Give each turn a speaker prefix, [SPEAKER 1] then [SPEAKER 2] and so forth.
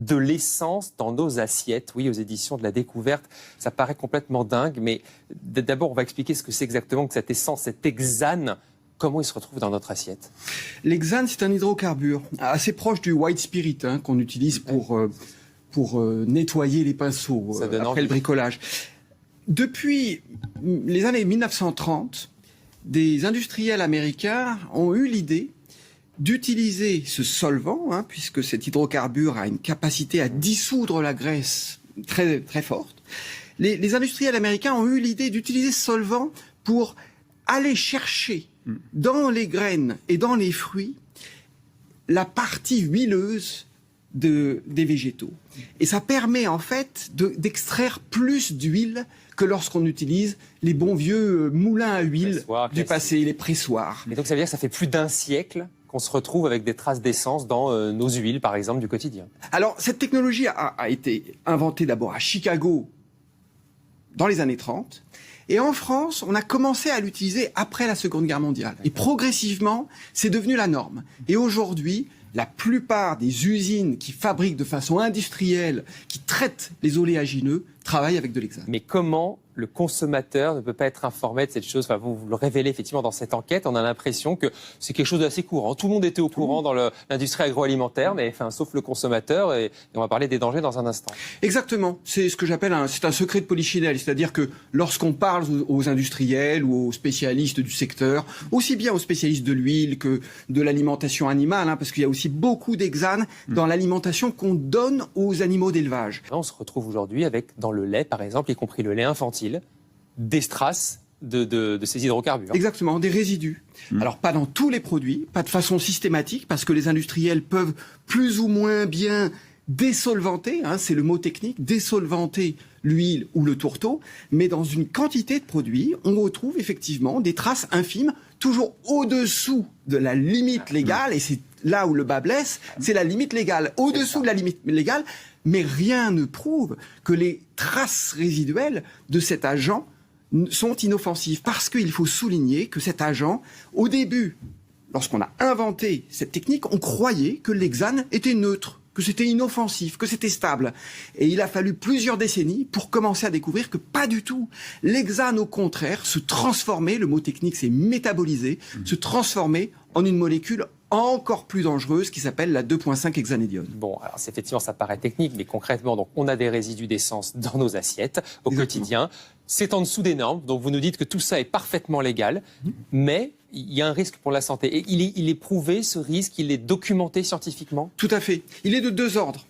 [SPEAKER 1] de l'essence dans nos assiettes. Oui, aux éditions de la Découverte, ça paraît complètement dingue, mais d'abord, on va expliquer ce que c'est exactement que cette essence, cet hexane. Comment il se retrouve dans notre assiette?
[SPEAKER 2] L'hexane, c'est un hydrocarbure assez proche du white spirit qu'on utilise pour nettoyer les pinceaux après le bricolage. Depuis les années 1930, des industriels américains ont eu l'idée d'utiliser ce solvant, puisque cet hydrocarbure a une capacité à dissoudre la graisse très, très forte. Les industriels américains ont eu l'idée d'utiliser ce solvant pour aller chercher dans les graines et dans les fruits la partie huileuse des végétaux. Et ça permet en fait d'extraire plus d'huile que lorsqu'on utilise les bons vieux moulins à huile du passé, les pressoirs.
[SPEAKER 1] Et donc ça veut dire que ça fait plus d'un siècle qu'on se retrouve avec des traces d'essence dans nos huiles, par exemple, du quotidien.
[SPEAKER 2] Alors, cette technologie a été inventée d'abord à Chicago dans les années 30. Et en France, on a commencé à l'utiliser après la Seconde Guerre mondiale. Et progressivement, c'est devenu la norme. Et aujourd'hui, la plupart des usines qui fabriquent de façon industrielle, qui traitent les oléagineux, travaillent avec de l'hexane.
[SPEAKER 1] Mais comment le consommateur ne peut pas être informé de cette chose? Enfin, vous le révélez effectivement dans cette enquête. On a l'impression que c'est quelque chose d'assez courant. Tout le monde était au courant dans l'industrie agroalimentaire, mais enfin, sauf le consommateur. Et on va parler des dangers dans un instant.
[SPEAKER 2] Exactement. C'est ce que j'appelle un secret de polichinelle. C'est-à-dire que lorsqu'on parle aux industriels ou aux spécialistes du secteur, aussi bien aux spécialistes de l'huile que de l'alimentation animale, parce qu'il y a aussi beaucoup d'hexane dans l'alimentation qu'on donne aux animaux d'élevage.
[SPEAKER 1] On se retrouve aujourd'hui avec, dans le lait, par exemple, y compris le lait infantile, des traces de ces hydrocarbures.
[SPEAKER 2] Exactement, des résidus. Alors pas dans tous les produits, pas de façon systématique, parce que les industriels peuvent plus ou moins bien désolventer, c'est le mot technique, désolventer l'huile ou le tourteau, mais dans une quantité de produits, on retrouve effectivement des traces infimes, toujours au-dessous de la limite légale, et c'est là où le bas blesse, c'est la limite légale, au-dessous de la limite légale, mais rien ne prouve que les traces résiduelles de cet agent sont inoffensives. Parce qu'il faut souligner que cet agent, au début, lorsqu'on a inventé cette technique, on croyait que l'hexane était neutre, que c'était inoffensif, que c'était stable. Et il a fallu plusieurs décennies pour commencer à découvrir que pas du tout. L'hexane, au contraire, se transformait, le mot technique c'est métaboliser, se transformait en une molécule encore plus dangereuse qui s'appelle la 2,5 hexanédione.
[SPEAKER 1] Bon, alors effectivement, ça paraît technique, mais concrètement, donc, on a des résidus d'essence dans nos assiettes au quotidien. C'est en dessous des normes, donc vous nous dites que tout ça est parfaitement légal, mais il y a un risque pour la santé. Et il est prouvé, ce risque, il est documenté scientifiquement?
[SPEAKER 2] Tout à fait. Il est de deux ordres.